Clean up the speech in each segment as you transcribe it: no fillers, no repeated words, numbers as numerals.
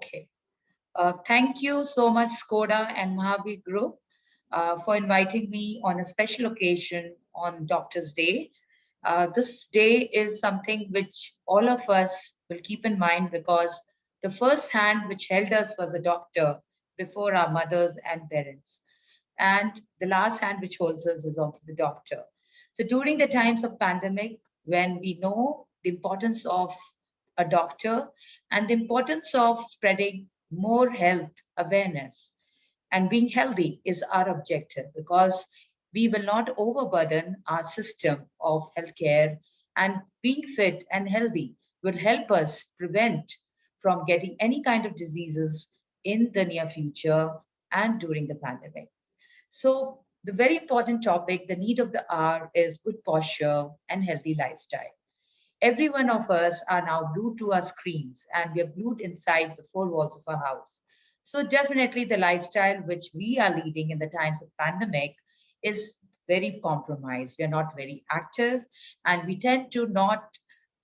Okay. Thank you so much, Skoda and Mahavir Group, for inviting me on a special occasion on Doctor's Day. This day is something which all of us will keep in mind because the first hand which held us was a doctor before our mothers and parents. And the last hand which holds us is also the doctor. So during the times of pandemic, when we know the importance of a doctor and the importance of spreading more health awareness and being healthy is our objective because we will not overburden our system of healthcare, and being fit and healthy will help us prevent from getting any kind of diseases in the near future and during the pandemic. So the very important topic, the need of the hour, is good posture and healthy lifestyle. Every one of us are now glued to our screens and we are glued inside the four walls of our house. So definitely the lifestyle which we are leading in the times of pandemic is very compromised. We are not very active and we tend to not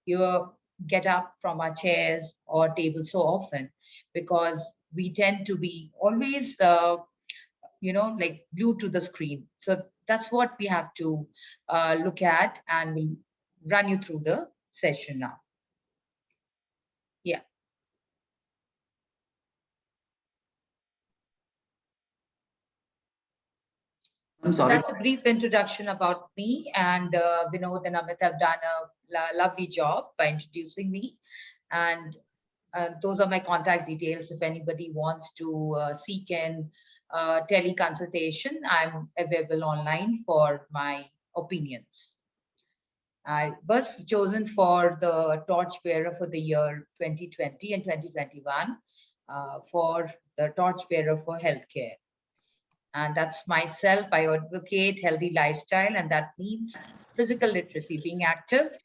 you know, get up from our chairs or tables so often because we tend to be always like glued to the screen. So that's what we have to look at, and we'll run you through the session now. Yeah. I'm So sorry. that's a brief introduction about me, and Vinod and Amit have done a lovely job by introducing me. And those are my contact details. If anybody wants to seek an teleconsultation, I'm available online for my opinions. I was chosen for the torchbearer for the year 2020 and 2021 for the torchbearer for healthcare. And that's myself. I advocate healthy lifestyle, and that means physical literacy, being active,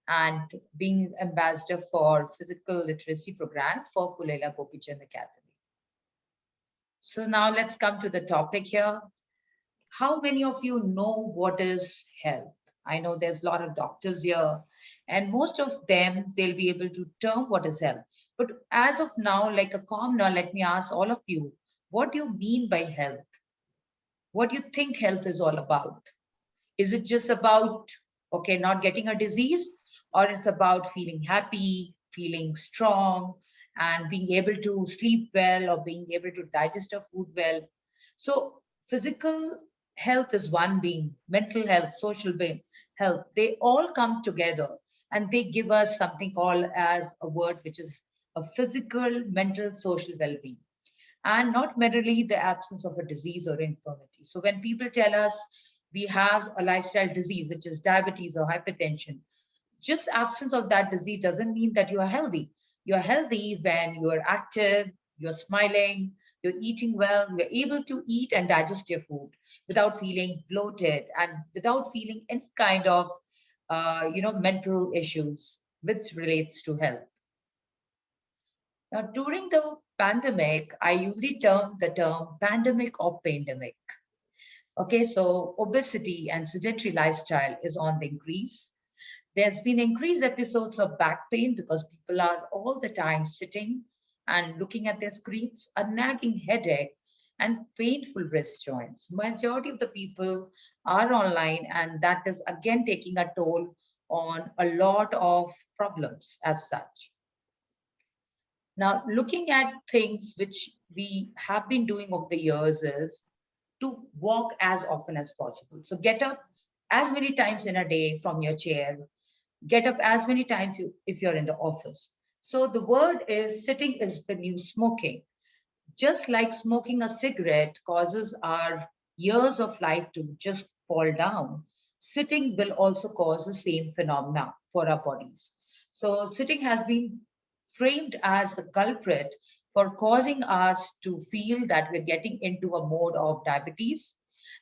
and being ambassador for physical literacy program for Pulela Gopichand Academy. So now let's come to the topic here. How many of you know what is health? I know there's a lot of doctors here, and most of them they'll be able to term what is health. But as of now, like a calm now, let me ask all of you, what do you mean by health? What do you think health is all about? Is it just about, okay, not getting a disease, or it's about feeling happy, feeling strong, and being able to sleep well or being able to digest a food well? So, physical health is one being, mental health, social being, health, they all come together and they give us something called as a word which is a physical, mental, social well being, and not merely the absence of a disease or infirmity. So when people tell us we have a lifestyle disease, which is diabetes or hypertension, just absence of that disease doesn't mean that you are healthy. You're healthy when you're active, you're smiling, you're eating well, you're able to eat and digest your food without feeling bloated and without feeling any kind of mental issues which relates to health. Now, during the pandemic, I usually term the term pandemic or pandemic. Okay, so obesity and sedentary lifestyle is on the increase. There's been increased episodes of back pain because people are all the time sitting and looking at their screens, a nagging headache, and painful wrist joints. Majority of the people are online, and that is again taking a toll on a lot of problems as such. Now, looking at things which we have been doing over the years is to walk as often as possible. So get up as many times in a day from your chair, get up as many times if you're in the office. So the word is sitting is the new smoking. Just like smoking a cigarette causes our years of life to just fall down, sitting will also cause the same phenomena for our bodies. So sitting has been framed as the culprit for causing us to feel that we're getting into a mode of diabetes.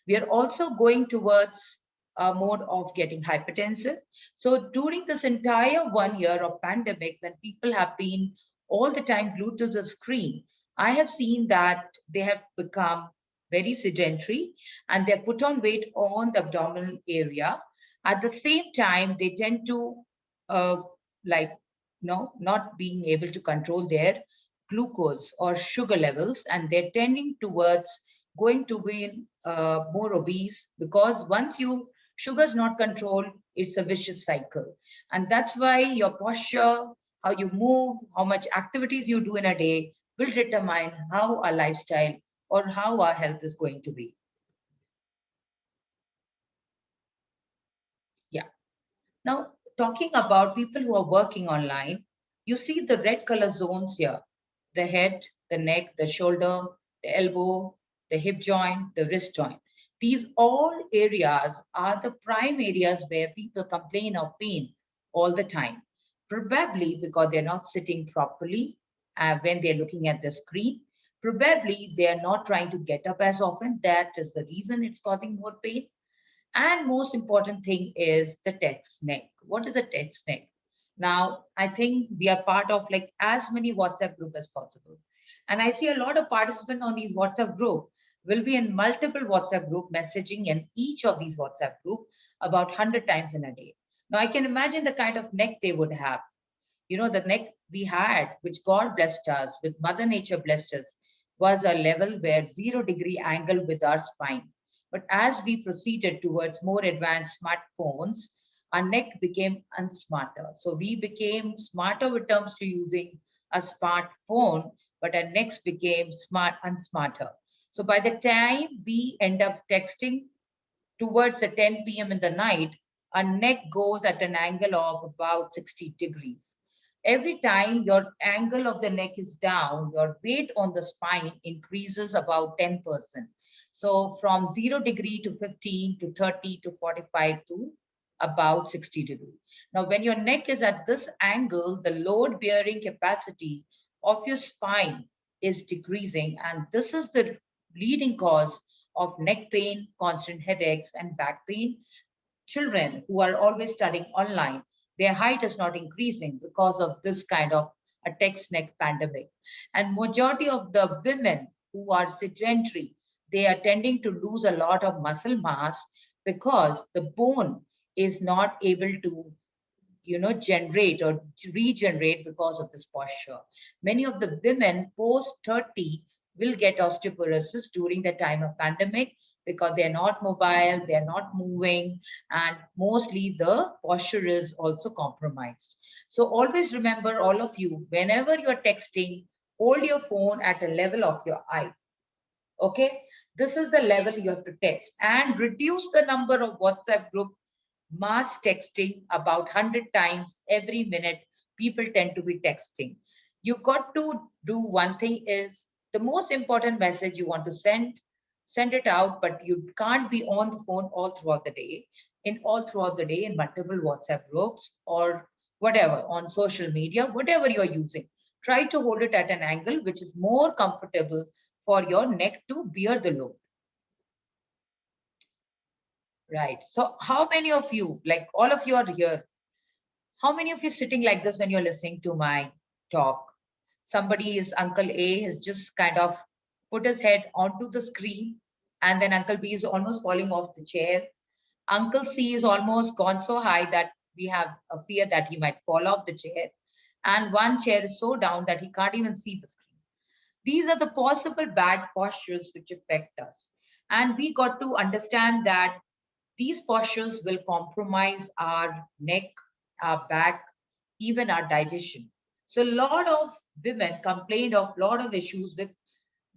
We are also going towards a mode of getting hypertensive. So during this entire 1 year of pandemic, when people have been all the time glued to the screen, I have seen that they have become very sedentary and they're put on weight on the abdominal area. At the same time, they tend to like not being able to control their glucose or sugar levels, and they're tending towards going to be more obese, because once you sugar is not controlled, it's a vicious cycle. And that's why your posture, how you move, how much activities you do in a day will determine how our lifestyle or how our health is going to be. Yeah. Now, talking about people who are working online, you see the red color zones here: the head, the neck, the shoulder, the elbow, the hip joint, the wrist joint. These all areas are the prime areas where people complain of pain all the time, probably because they're not sitting properly when they're looking at the screen. Probably they are not trying to get up as often. That is the reason it's causing more pain. And most important thing is the text neck. What is a text neck? Now, I think we are part of like as many WhatsApp group as possible. And I see a lot of participants on these WhatsApp group will be in multiple WhatsApp group messaging in each of these WhatsApp group about 100 times in a day. Now, I can imagine the kind of neck they would have. The neck we had, which God blessed us, with Mother Nature blessed us, was a level where 0 degree angle with our spine. But as we proceeded towards more advanced smartphones, our neck became unsmarter. So we became smarter with terms to using a smartphone, but our necks became unsmarter. So by the time we end up texting towards the 10 p.m. in the night, our neck goes at an angle of about 60 degrees. Every time your angle of the neck is down, your weight on the spine increases about 10%. So from 0 degree to 15 to 30 to 45 to about 60 degrees. Now, when your neck is at this angle, the load bearing capacity of your spine is decreasing, and this is the leading cause of neck pain, constant headaches, and back pain. Children who are always studying online, their height is not increasing because of this kind of a text neck pandemic. And majority of the women who are sedentary, they are tending to lose a lot of muscle mass because the bone is not able to generate or regenerate because of this posture. Many of the women post 30 will get osteoporosis during the time of pandemic because they're not mobile, they're not moving, and mostly the posture is also compromised. So always remember, all of you, whenever you're texting, hold your phone at a level of your eye. Okay, this is the level you have to text, and reduce the number of WhatsApp group mass texting about 100 times every minute. People tend to be texting. You got to do one thing: is the most important message you want to send it out, but you can't be on the phone all throughout the day, in multiple WhatsApp groups or whatever, on social media, whatever you're using. Try to hold it at an angle which is more comfortable for your neck to bear the load. Right. So how many of you, like all of you are here, how many of you sitting like this when you're listening to my talk? Somebody is Uncle A has just kind of put his head onto the screen, and then Uncle B is almost falling off the chair. Uncle C is almost gone so high that we have a fear that he might fall off the chair. And one chair is so down that he can't even see the screen. These are the possible bad postures which affect us. And we got to understand that these postures will compromise our neck, our back, even our digestion. So a lot of women complained of a lot of issues with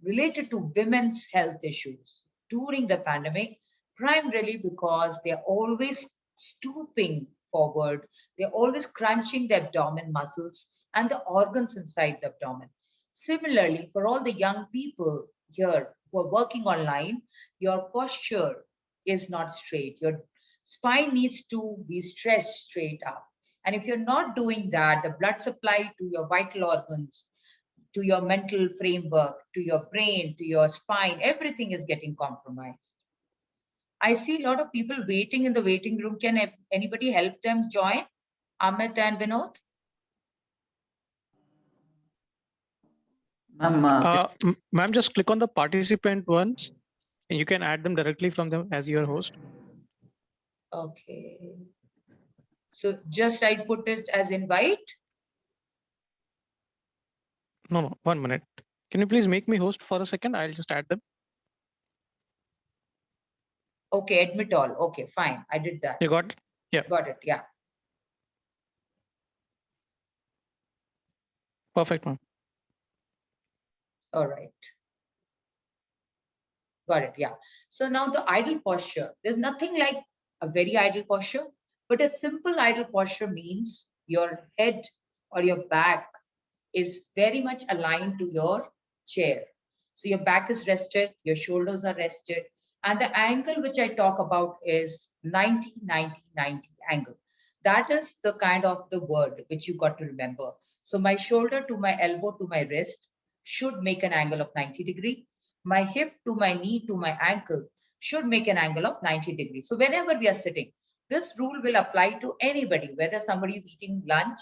related to women's health issues during the pandemic, primarily because they're always stooping forward, they're always crunching the abdomen muscles and the organs inside the abdomen. Similarly, for all the young people here who are working online, your posture is not straight. Your spine needs to be stretched straight up. And if you're not doing that, the blood supply to your vital organs, to your mental framework, to your brain, to your spine, everything is getting compromised. I see a lot of people waiting in the waiting room. Can anybody help them join? Amit and Vinod? Ma'am, just click on the participant ones and you can add them directly from them as your host. Okay. So just I put it as invite. No, 1 minute. Can you please make me host for a second? I'll just add them. Okay, admit all. Okay, fine. I did that. You got it? Yeah. Got it. Yeah. Perfect, ma'am. All right. Got it. Yeah. So now the idle posture, there's nothing like a very idle posture, but a simple idle posture means your head or your back is very much aligned to your chair. So your back is rested, your shoulders are rested, and the angle which I talk about is 90, 90, 90 angle. That is the kind of the word which you got to remember. So my shoulder to my elbow to my wrist should make an angle of 90-degree. My hip to my knee to my ankle should make an angle of 90 degrees. So whenever we are sitting, this rule will apply to anybody, whether somebody is eating lunch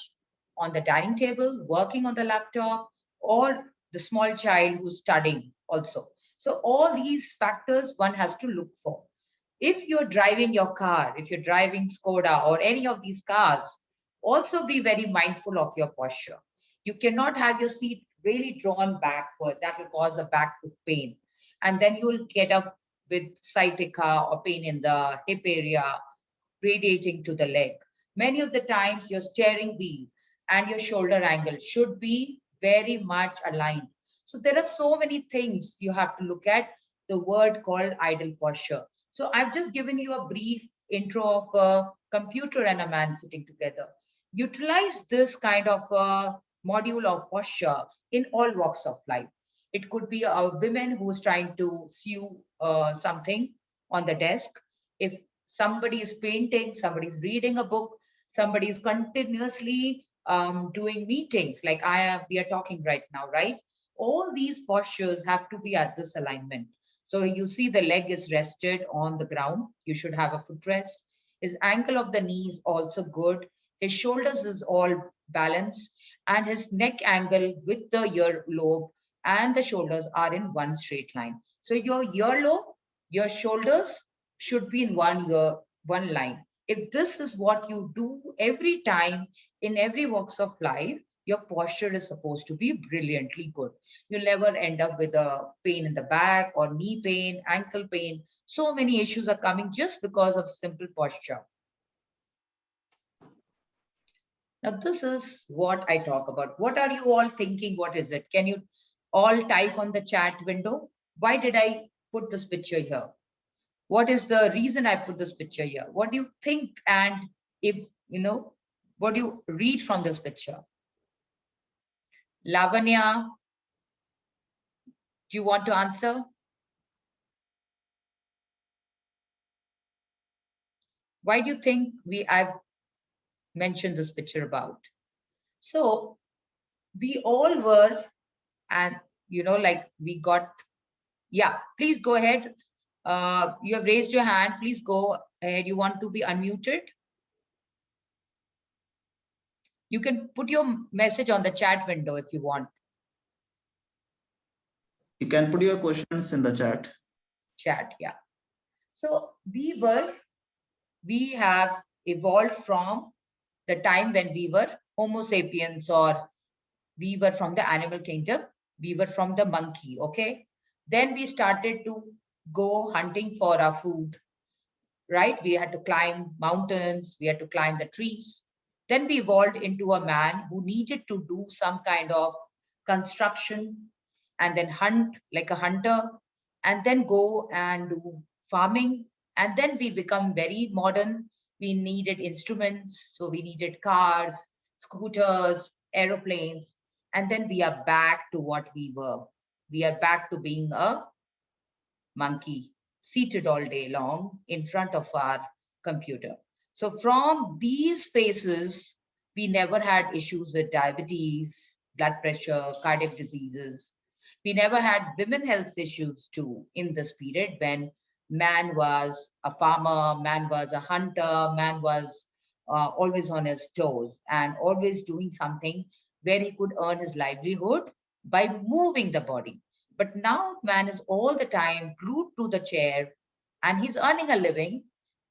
on the dining table, working on the laptop, or the small child who's studying also. So all these factors one has to look for. If you're driving your car, if you're driving Skoda or any of these cars, also be very mindful of your posture. You cannot have your seat really drawn backward. That will cause a back pain. And then you'll get up with sciatica or pain in the hip area, radiating to the leg. Many of the times your steering wheel and your shoulder angle should be very much aligned. So there are so many things you have to look at the word called idle posture. So I've just given you a brief intro of a computer and a man sitting together. Utilize this kind of a module of posture in all walks of life. It could be a woman who's trying to sew something on the desk. If somebody is painting, somebody is reading a book, somebody is continuously doing meetings like I am, we are talking right now, right? All these postures have to be at this alignment. So you see the leg is rested on the ground. You should have a footrest. His ankle of the knee is also good. His shoulders is all balanced, and his neck angle with the earlobe and the shoulders are in one straight line. So your earlobe, your shoulders should be in one line. If this is what you do every time in every walks of life, your posture is supposed to be brilliantly good. You'll never end up with a pain in the back or knee pain, ankle pain. So many issues are coming just because of simple posture. Now, this is what I talk about. What are you all thinking? What is it? Can you all type on the chat window? Why did I put this picture here? What is the reason I put this picture here? What do you think? And if, what do you read from this picture? Lavanya, do you want to answer? Why do you think I've mentioned this picture about? So we all were, and like we got, yeah, please go ahead. You have raised your hand. Please go ahead. You want to be unmuted? You can put your message on the chat window if you want. You can put your questions in the chat. Chat, yeah. So we have evolved from the time when we were Homo sapiens, or we were from the animal kingdom. We were from the monkey, okay? Then we started to go hunting for our food, right? We had to climb mountains, we had to climb the trees. Then we evolved into a man who needed to do some kind of construction and then hunt like a hunter, and then go and do farming. And then we become very modern. We needed instruments, so we needed cars, scooters, aeroplanes, and then we are back to what we were. We are back to being a monkey seated all day long in front of our computer. So from these phases, we never had issues with diabetes, blood pressure, cardiac diseases. We never had women health issues too in this period when man was a farmer, man was a hunter, man was always on his toes and always doing something where he could earn his livelihood by moving the body. But now man is all the time glued to the chair and he's earning a living,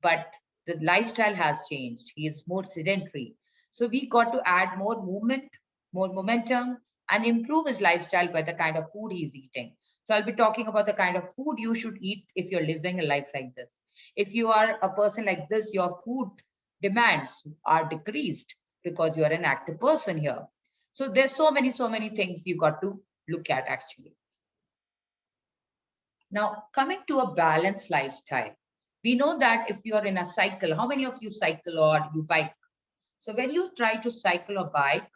but the lifestyle has changed. He is more sedentary. So we got to add more movement, more momentum, and improve his lifestyle by the kind of food he's eating. So I'll be talking about the kind of food you should eat if you're living a life like this. If you are a person like this, your food demands are decreased because you are an active person here. So there's so many things you got to look at actually. Now, coming to a balanced lifestyle, we know that if you're in a cycle, how many of you cycle or you bike? So when you try to cycle or bike,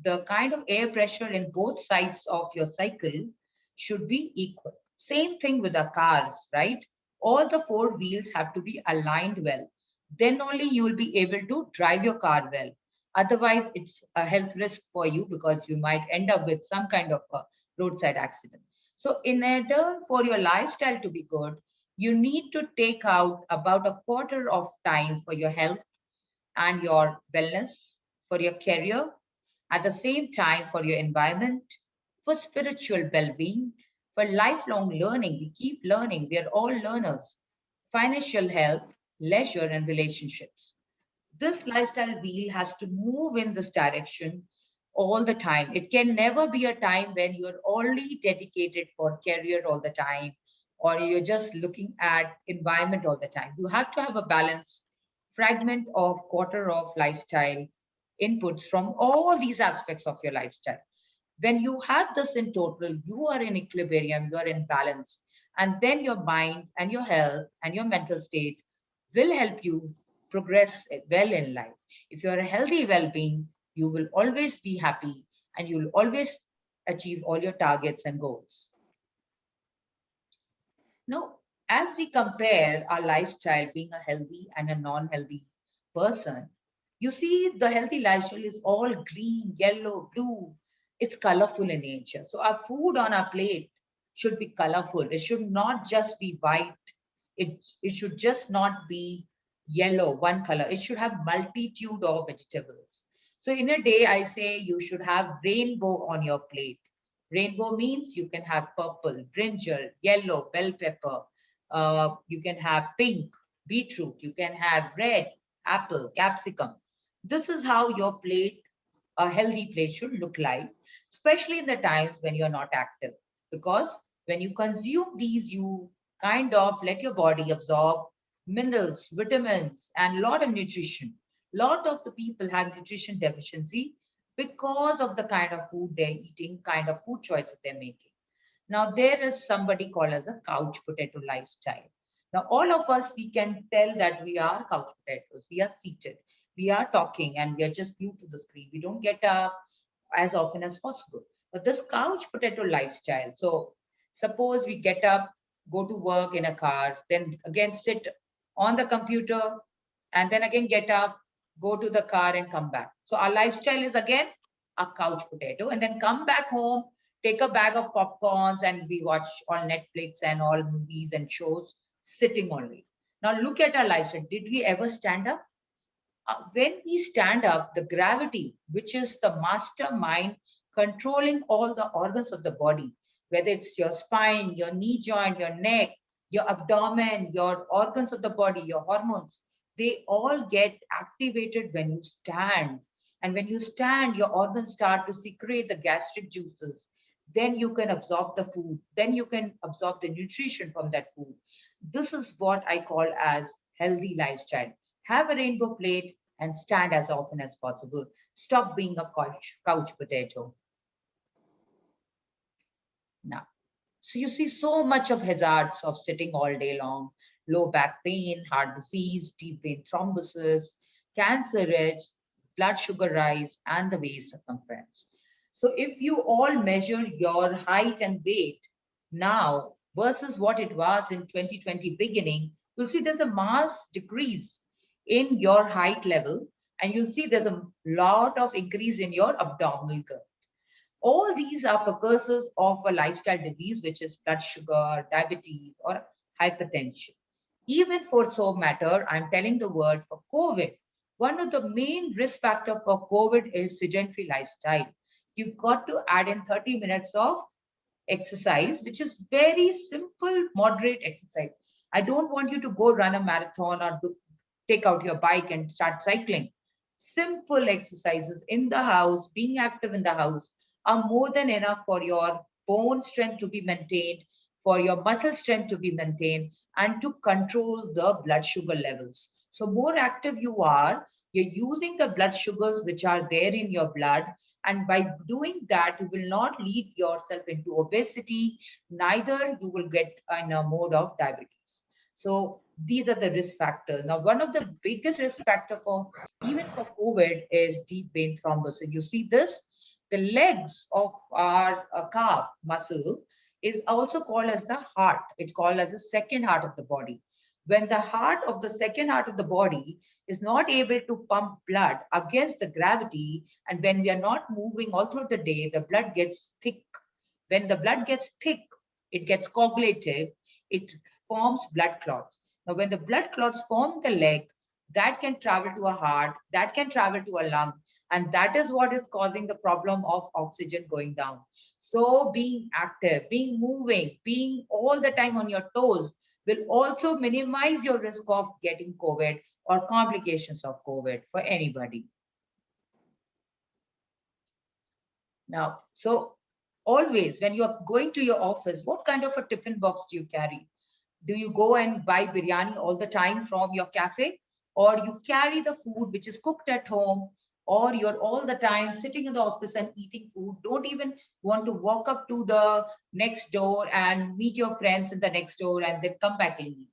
the kind of air pressure in both sides of your cycle should be equal. Same thing with the cars, right? All the four wheels have to be aligned well. Then only you will be able to drive your car well. Otherwise, it's a health risk for you because you might end up with some kind of a roadside accident. So in order for your lifestyle to be good, you need to take out about a quarter of time for your health and your wellness, for your career, at the same time for your environment, for spiritual well-being, for lifelong learning. We keep learning. We are all learners. Financial health, leisure, and relationships. This lifestyle wheel has to move in this direction all the time. It can never be a time when you're only dedicated for career all the time, or you're just looking at environment all the time. You have to have a balance, fragment of quarter of lifestyle inputs from all these aspects of your lifestyle. When you have this in total, you are in equilibrium, you are in balance, and then your mind and your health and your mental state will help you progress well in life. If you're a healthy well-being, you will always be happy and you'll always achieve all your targets and goals. Now, as we compare our lifestyle being a healthy and a non-healthy person, you see the healthy lifestyle is all green, yellow, blue. It's colorful in nature. So our food on our plate should be colorful. It should not just be white. It should just not be yellow, one color. It should have multitude of vegetables. So in a day, I say you should have rainbow on your plate. Rainbow means you can have purple, brinjal, yellow, bell pepper. You can have pink, beetroot. You can have red, apple, capsicum. This is how your plate, a healthy plate should look like, especially in the times when you're not active. Because when you consume these, you kind of let your body absorb minerals, vitamins, and a lot of nutrition. Lot of the people have nutrition deficiency because of the kind of food they're eating, kind of food choices they're making. Now, there is somebody called as a couch potato lifestyle. Now, all of us, we can tell that we are couch potatoes. We are seated, we are talking, and we are just glued to the screen. We don't get up as often as possible. But this couch potato lifestyle, so suppose we get up, go to work in a car, then again sit on the computer, and then again get up, go to the car and come back. So our lifestyle is again a couch potato, and then come back home, take a bag of popcorns, and we watch all Netflix and all movies and shows sitting only. Now look at our lifestyle. Did we ever stand up? When we stand up, the gravity, which is the mastermind controlling all the organs of the body, whether it's your spine, your knee joint, your neck, your abdomen, your organs of the body, your hormones, they all get activated when you stand. And when you stand, your organs start to secrete the gastric juices. Then you can absorb the food. Then you can absorb the nutrition from that food. This is what I call as healthy lifestyle. Have a rainbow plate and stand as often as possible. Stop being a couch potato. Now, so you see so much of hazards of sitting all day long: low back pain, heart disease, deep vein thrombosis, cancer risk, blood sugar rise, and the waist circumference. So if you all measure your height and weight now versus what it was in 2020 beginning, you'll see there's a mass decrease in your height level, and you'll see there's a lot of increase in your abdominal curve. All these are precursors of a lifestyle disease, which is blood sugar, diabetes, or hypertension. Even for so matter, I'm telling the word for COVID. One of the main risk factor for COVID is sedentary lifestyle. You got to add in 30 minutes of exercise, which is very simple, moderate exercise. I don't want you to go run a marathon or take out your bike and start cycling. Simple exercises in the house, being active in the house are more than enough for your bone strength to be maintained, for your muscle strength to be maintained, and to control the blood sugar levels. So more active you are, you're using the blood sugars which are there in your blood, and by doing that, you will not lead yourself into obesity, neither you will get in a mode of diabetes. So these are the risk factors. Now, one of the biggest risk factor for even for COVID is deep vein thrombosis. You see this? The legs of our calf muscle is also called as the heart. It's called as the second heart of the body. When the heart of the second heart of the body is not able to pump blood against the gravity, and when we are not moving all through the day, the blood gets thick. When the blood gets thick, it gets coagulative, it forms blood clots. Now, when the blood clots form the leg, that can travel to a heart, that can travel to a lung, and that is what is causing the problem of oxygen going down. So being active, being moving, being all the time on your toes will also minimize your risk of getting COVID or complications of COVID for anybody. Now, so always when you're going to your office, what kind of a tiffin box do you carry? Do you go and buy biryani all the time from your cafe? Or you carry the food which is cooked at home? Or you're all the time sitting in the office and eating food, don't even want to walk up to the next door and meet your friends in the next door and then come back and eat?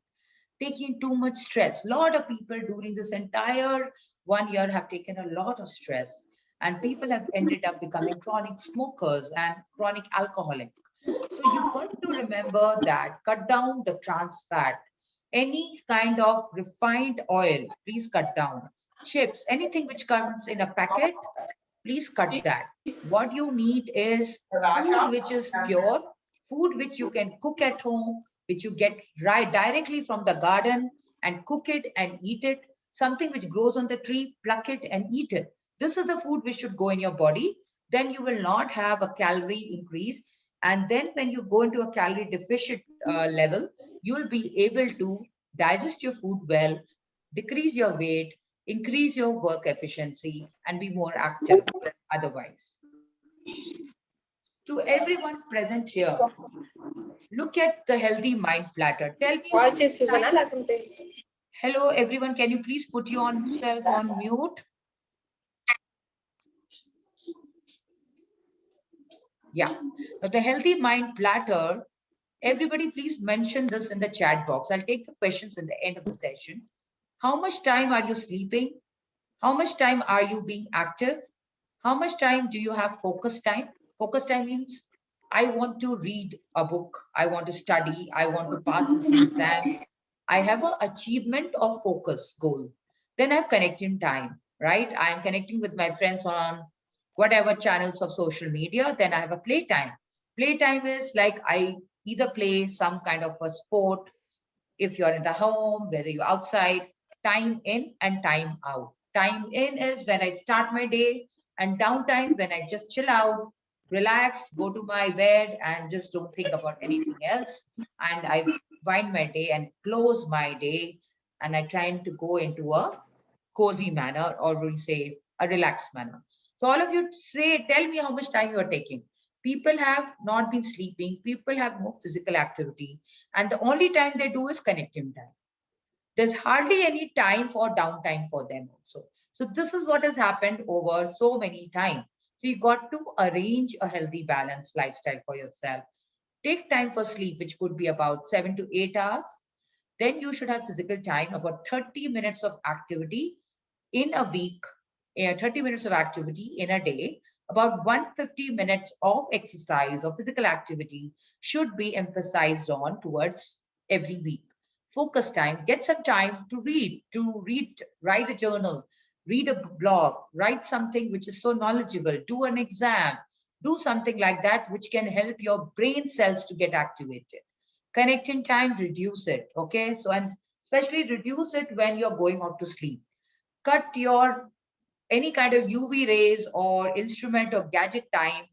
Taking too much stress. A lot of people during this entire 1 year have taken a lot of stress, and people have ended up becoming chronic smokers and chronic alcoholic. So you got to remember that cut down the trans fat, any kind of refined oil, please cut down. Chips, anything which comes in a packet, please cut that. What you need is food which is pure, food which you can cook at home, which you get right directly from the garden and cook it and eat it. Something which grows on the tree, pluck it and eat it. This is the food which should go in your body. Then you will not have a calorie increase. And then when you go into a calorie deficit level, you'll be able to digest your food well, decrease your weight, increase your work efficiency, and be more active otherwise. To everyone present here, look at the healthy mind platter. Tell me how much time. Hello, everyone. Can you please put yourself on mute? Yeah. Now, the healthy mind platter, everybody please mention this in the chat box. I'll take the questions in the end of the session. How much time are you sleeping? How much time are you being active? How much time do you have focus time? Focus time means I want to read a book, I want to study, I want to pass this exam. I have an achievement of focus goal. Then I have connecting time, right? I am connecting with my friends on whatever channels of social media. Then I have a playtime. Playtime is like I either play some kind of a sport if you're in the home, whether you're outside, time in and time out. Time in is when I start my day, and downtime when I just chill out, relax, go to my bed, and just don't think about anything else. And I wind my day and close my day, and I try to go into a cozy manner, or we say a relaxed manner. So all of you say, tell me how much time you are taking. People have not been sleeping. People have no physical activity. And the only time they do is connecting time. There's hardly any time for downtime for them also. So this is what has happened over so many times. So you got to arrange a healthy, balanced lifestyle for yourself. Take time for sleep, which could be about 7 to 8 hours. Then you should have physical time, about 30 minutes of activity in a week, 30 minutes of activity in a day. About 150 minutes of exercise or physical activity should be emphasized on towards every week. Focus time, get some time to read, write a journal, read a blog, write something which is so knowledgeable, do an exam, do something like that which can help your brain cells to get activated. Connecting time, reduce it. Okay. So, and especially reduce it when you're going off to sleep. Cut your any kind of UV rays or instrument or gadget time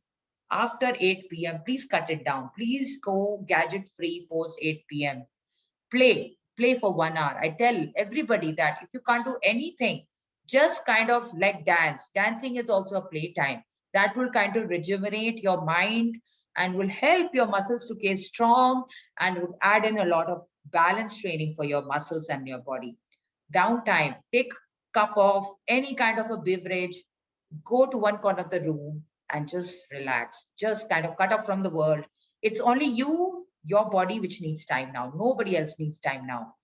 after 8 p.m. Please cut it down. Please go gadget free post 8 p.m. Play for 1 hour. I tell everybody that if you can't do anything, just kind of like dance. Dancing is also a playtime. That will kind of rejuvenate your mind and will help your muscles to stay strong and would add in a lot of balance training for your muscles and your body. Downtime, take cup of any kind of a beverage, go to one corner of the room and just relax, just kind of cut off from the world. It's only you, your body, which needs time now. Nobody else needs time now.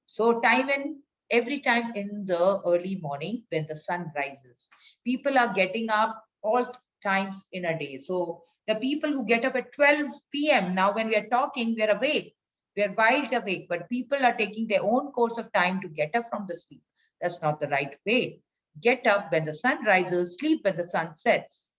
So time in every time in the early morning when the sun rises. People are getting up all times in a day. So the people who get up at 12 p.m. now when we are talking, we are awake. We are wide awake, but people are taking their own course of time to get up from the sleep. That's not the right way. Get up when the sun rises, sleep when the sun sets.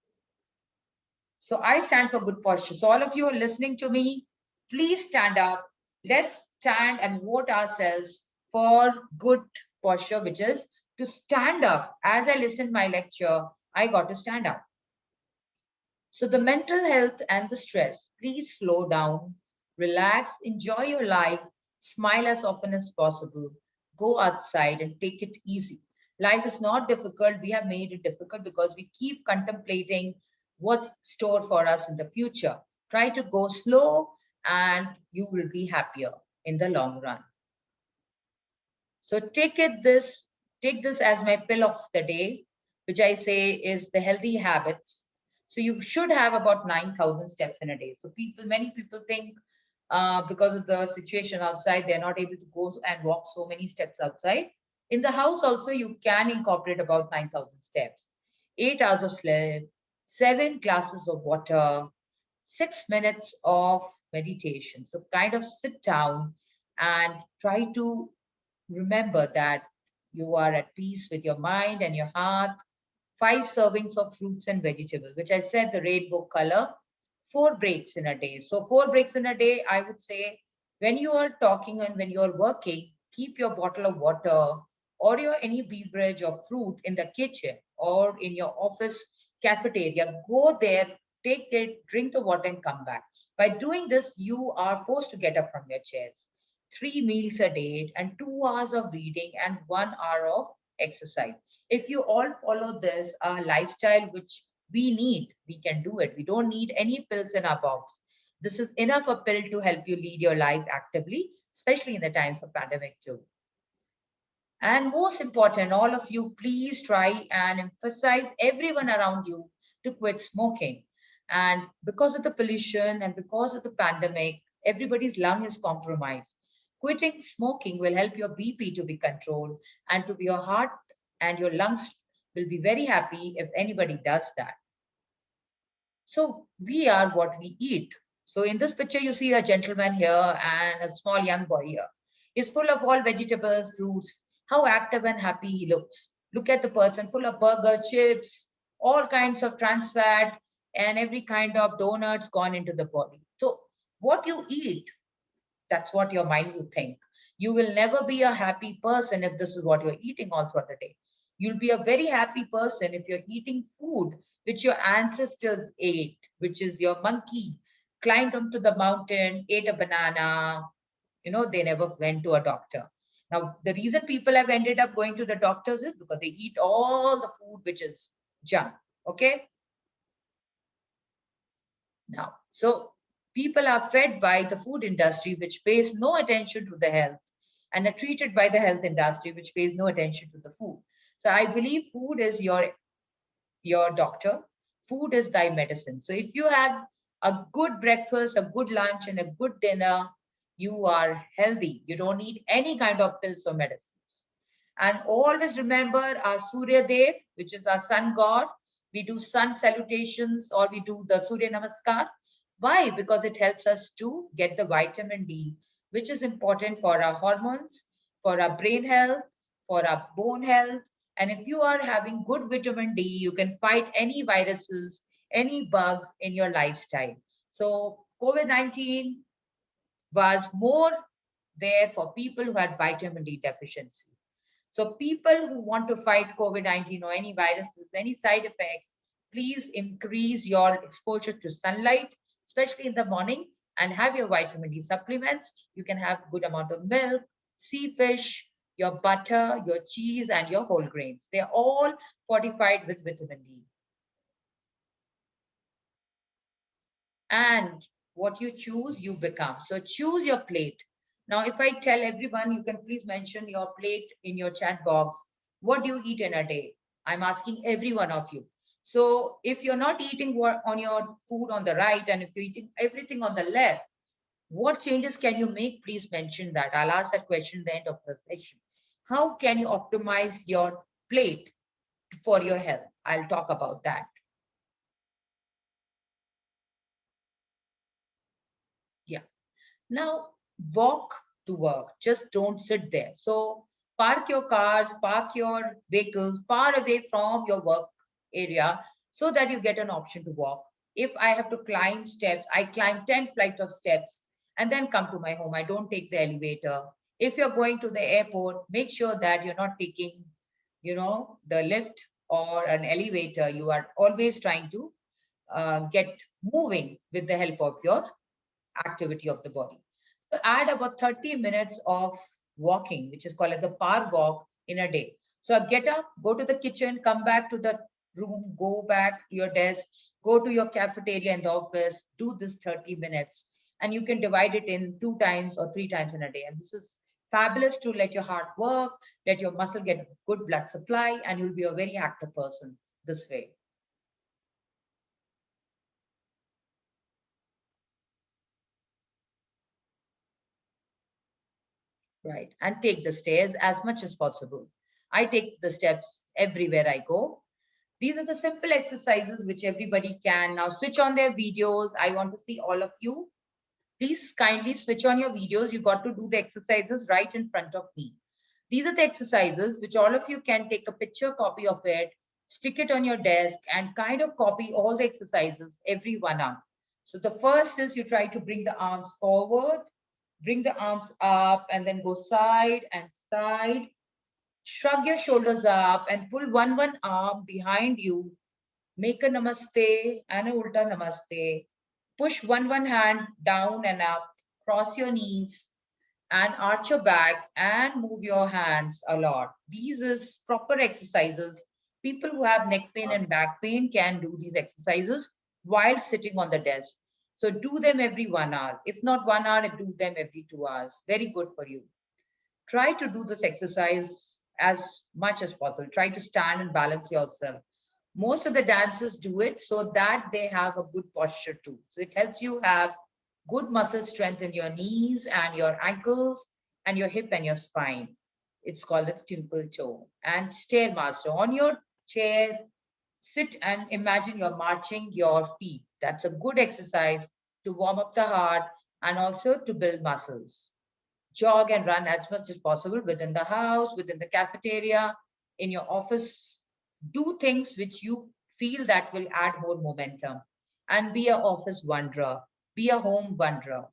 So I stand for good posture. So all of you are listening to me, please stand up. Let's stand and vote ourselves for good posture, which is to stand up. As I listened my lecture, I got to stand up. So the mental health and the stress, please slow down, relax, enjoy your life, smile as often as possible, go outside and take it easy. Life is not difficult. We have made it difficult because we keep contemplating what's stored for us in the future. Try to go slow and you will be happier in the long run. So take this as my pill of the day, which I say is the healthy habits. So you should have about 9,000 steps in a day. So many people think because of the situation outside, they're not able to go and walk so many steps outside. In the house also, you can incorporate about 9,000 steps, 8 hours of sleep, 7 glasses of water, 6 minutes of meditation. So kind of sit down and try to remember that you are at peace with your mind and your heart. 5 servings of fruits and vegetables, which I said the rainbow color. 4 breaks in a day. So 4 breaks in a day, I would say when you are talking and when you are working, keep your bottle of water or your any beverage or fruit in the kitchen or in your office cafeteria. Go there, take it, drink the water and come back. By doing this, you are forced to get up from your chairs. 3 meals a day and 2 hours of reading and 1 hour of exercise. If you all follow this lifestyle, which we need, we can do it. We don't need any pills in our box. This is enough a pill to help you lead your life actively, especially in the times of pandemic too. And most important, all of you, please try and emphasize everyone around you to quit smoking. And because of the pollution and because of the pandemic, everybody's lung is compromised. Quitting smoking will help your BP to be controlled and to be your heart and your lungs will be very happy if anybody does that. So we are what we eat. So in this picture, you see a gentleman here and a small young boy here. He's full of all vegetables, fruits, how active and happy he looks. Look at the person full of burger, chips, all kinds of trans fat and every kind of donuts gone into the body. So what you eat, that's what your mind will think. You will never be a happy person if this is what you're eating all throughout the day. You'll be a very happy person if you're eating food which your ancestors ate, which is your monkey climbed onto the mountain, ate a banana. They never went to a doctor. Now, the reason people have ended up going to the doctors is because they eat all the food which is junk. Okay. Now, so people are fed by the food industry, which pays no attention to the health, and are treated by the health industry, which pays no attention to the food. So I believe food is your doctor. Food is thy medicine. So if you have a good breakfast, a good lunch, and a good dinner, you are healthy. You don't need any kind of pills or medicines. And always remember our Surya Dev, which is our sun god. We do sun salutations or we do the Surya Namaskar. Why? Because it helps us to get the vitamin D, which is important for our hormones, for our brain health, for our bone health. And if you are having good vitamin D, you can fight any viruses, any bugs in your lifestyle. So COVID-19 was more there for people who had vitamin D deficiency. So people who want to fight COVID-19 or any viruses, any side effects, please increase your exposure to sunlight, especially in the morning, and have your vitamin D supplements. You can have good amount of milk, sea fish, your butter, your cheese, and your whole grains. They're all fortified with vitamin D. And what you choose, you become. So choose your plate. Now, if I tell everyone, you can please mention your plate in your chat box. What do you eat in a day? I'm asking every one of you. So if you're not eating on your food on the right, and if you're eating everything on the left, what changes can you make? Please mention that. I'll ask that question at the end of the session. How can you optimize your plate for your health? I'll talk about that. Yeah. Now, walk to work. Just don't sit there. So park your cars, park your vehicles far away from your work area so that you get an option to walk. If I have to climb steps, I climb 10 flights of steps and then come to my home. I don't take the elevator. If you're going to the airport, make sure that you're not taking, the lift or an elevator. You are always trying to get moving with the help of your activity of the body. So add about 30 minutes of walking, which is called as the power walk in a day. So get up, go to the kitchen, come back to the room, go back to your desk, go to your cafeteria in the office, do this 30 minutes. And you can divide it in 2 times or 3 times in a day. And this is fabulous to let your heart work, let your muscle get good blood supply, and you'll be a very active person this way. Right. And take the stairs as much as possible. I take the steps everywhere I go. These are the simple exercises which everybody can now switch on their videos. I want to see all of you. Please kindly switch on your videos. You got to do the exercises right in front of me. These are the exercises which all of you can take a picture copy of it, stick it on your desk, and kind of copy all the exercises every 1 hour. So the first is you try to bring the arms forward, bring the arms up, and then go side and side. Shrug your shoulders up and pull one arm behind you. Make a namaste and a ulta namaste. Push one hand down and up. Cross your knees and arch your back and move your hands a lot. These is proper exercises. People who have neck pain and back pain can do these exercises while sitting on the desk. So do them every 1 hour. If not 1 hour, do them every 2 hours. Very good for you. Try to do this exercise as much as possible. Try to stand and balance yourself. Most of the dancers do it so that they have a good posture too. So it helps you have good muscle strength in your knees and your ankles and your hip and your spine. It's called the twinkle toe. And stairmaster. On your chair, sit and imagine you're marching your feet. That's a good exercise to warm up the heart and also to build muscles. Jog and run as much as possible within the house, within the cafeteria, in your office. Do things which you feel that will add more momentum, and be an office wanderer, be a home wanderer.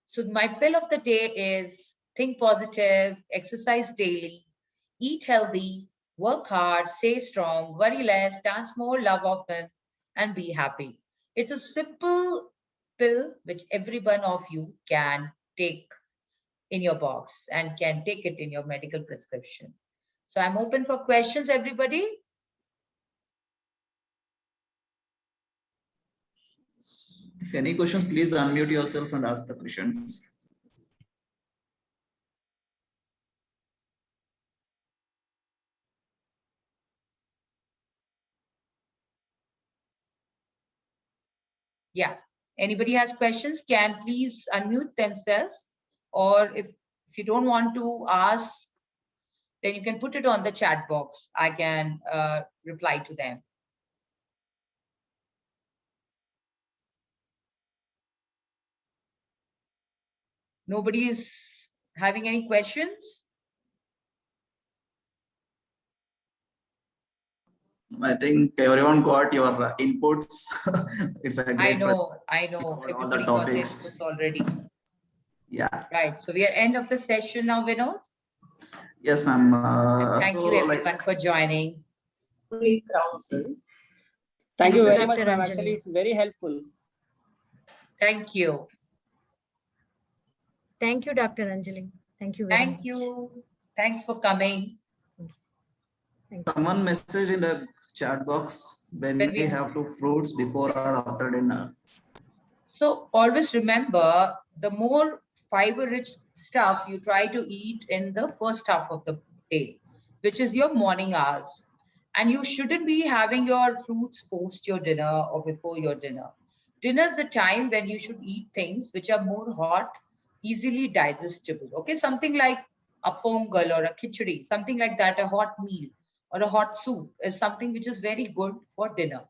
So my pill of the day is think positive, exercise daily, eat healthy, work hard, stay strong, worry less, dance more, love often, and be happy. It's a simple pill which every one of you can take in your box and can take it in your medical prescription. So I'm open for questions, everybody. If any questions, please unmute yourself and ask the questions. Yeah. Anybody has questions, can please unmute themselves. Or if you don't want to ask, then you can put it on the chat box. I can reply to them. Nobody is having any questions? I think everyone got your inputs. It's a great. I know. all the Everybody got their topics. inputs already. Yeah. Right. So we are end of the session now, Vinod. Yes, ma'am. Thank you everyone for joining. Thank you very much, ma'am. Actually, it's very helpful. Thank you. Thank you, Dr. Anjali. Thank you very much. Thank you. Thanks for coming. Thank you. Someone messaged in the chat box when When we we- have to fruits before or after dinner? So always remember, the more fiber-rich stuff you try to eat in the first half of the day, which is your morning hours. And you shouldn't be having your fruits post your dinner or before your dinner. Dinner is the time when you should eat things which are more hot, easily digestible. Okay, something like a pongal or a khichdi, something like that, a hot meal or a hot soup is something which is very good for dinner.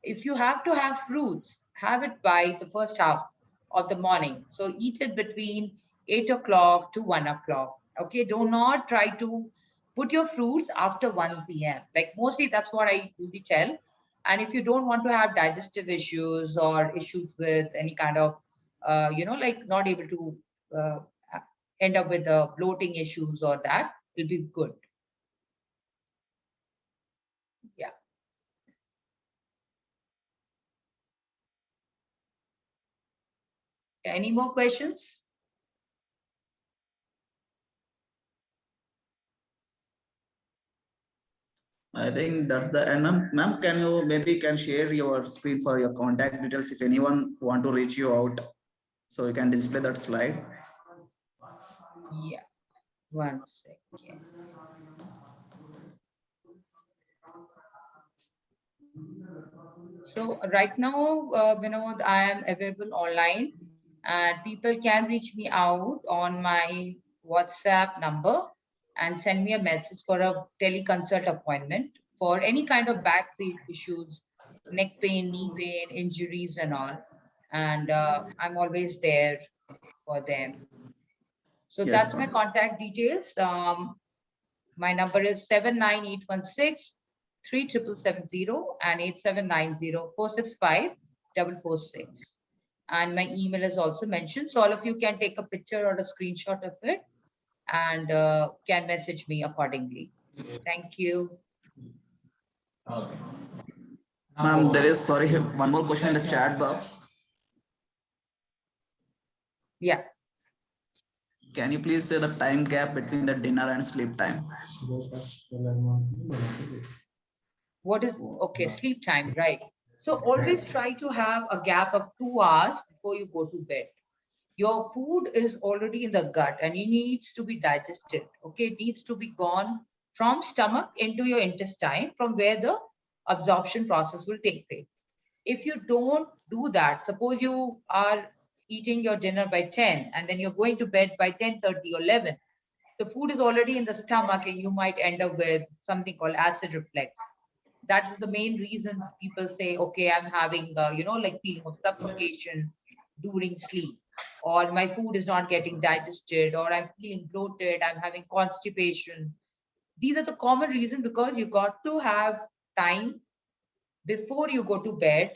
If you have to have fruits, have it by the first half of the morning. So eat it between 8 o'clock to 1 o'clock. Okay, do not try to put your fruits after 1 p.m. Like mostly that's what I usually tell. And if you don't want to have digestive issues or issues with any kind of, like not able to uh, end up with bloating issues or that, it'll be good. Yeah. Any more questions? I think that's the and ma'am, can you maybe can share your screen for your contact details if anyone want to reach you out, so you can display that slide. Yeah. 1 second. So right now, Vinod, I am available online and people can reach me out on my WhatsApp number and send me a message for a teleconsult appointment for any kind of back pain issues, neck pain, knee pain, injuries and all. And I'm always there for them. So Yes, that's my ma'am. contact details. My number is 79816-3770 and 8790-465-446. And my email is also mentioned. So all of you can take a picture or a screenshot of it and can message me accordingly. Thank you. Ma'am, there is sorry one more question in the chat box. Yeah. Can you please say the time gap between the dinner and sleep time? What is, okay, sleep time, right? So always try to have a gap of 2 hours before you go to bed. Your food is already in the gut and it needs to be digested. Okay, it needs to be gone from stomach into your intestine, from where the absorption process will take place. If you don't do that, suppose you are eating your dinner by 10 and then you're going to bed by 10:30 or 11, the food is already in the stomach and you might end up with something called acid reflux. That is the main reason people say, okay, I'm having like feeling of suffocation during sleep, or my food is not getting digested, or I'm feeling bloated, I'm having constipation. These are the common reasons, because you got to have time before you go to bed,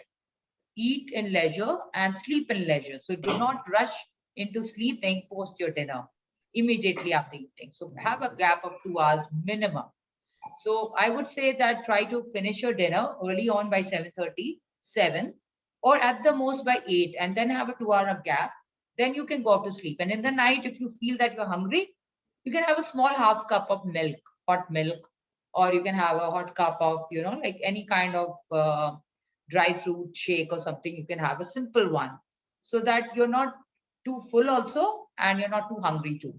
eat in leisure and sleep in leisure. So do not rush into sleeping post your dinner immediately after eating. So have a gap of 2 hours minimum. So I would say that try to finish your dinner early on by 7:30, 7, or at the most by 8, and then have a 2 hour gap. Then you can go to sleep. And in the night, if you feel that you're hungry, you can have a small half cup of milk, hot milk, or you can have a hot cup of, like any kind of dry fruit shake or something. You can have a simple one so that you're not too full also and you're not too hungry too.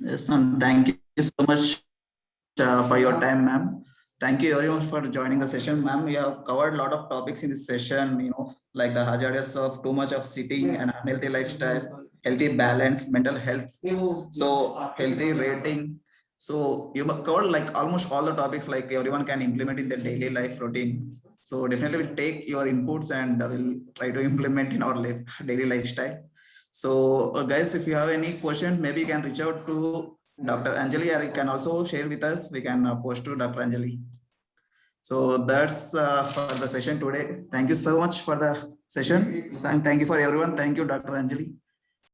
Yes, ma'am. Thank you so much for your time, ma'am. Thank you everyone for joining the session, ma'am. We have covered a lot of topics in this session, like the hazards of too much of sitting and unhealthy lifestyle, healthy balance, mental health, so healthy rating. So you have covered like almost all the topics, like everyone can implement in their daily life routine. So definitely we'll take your inputs and we'll try to implement in our daily lifestyle. So guys, if you have any questions, maybe you can reach out to Dr. Anjali, or you can also share with us. We can post to Dr. Anjali. So that's for the session today. Thank you so much for the session. And thank you for everyone. Thank you, Dr. Anjali.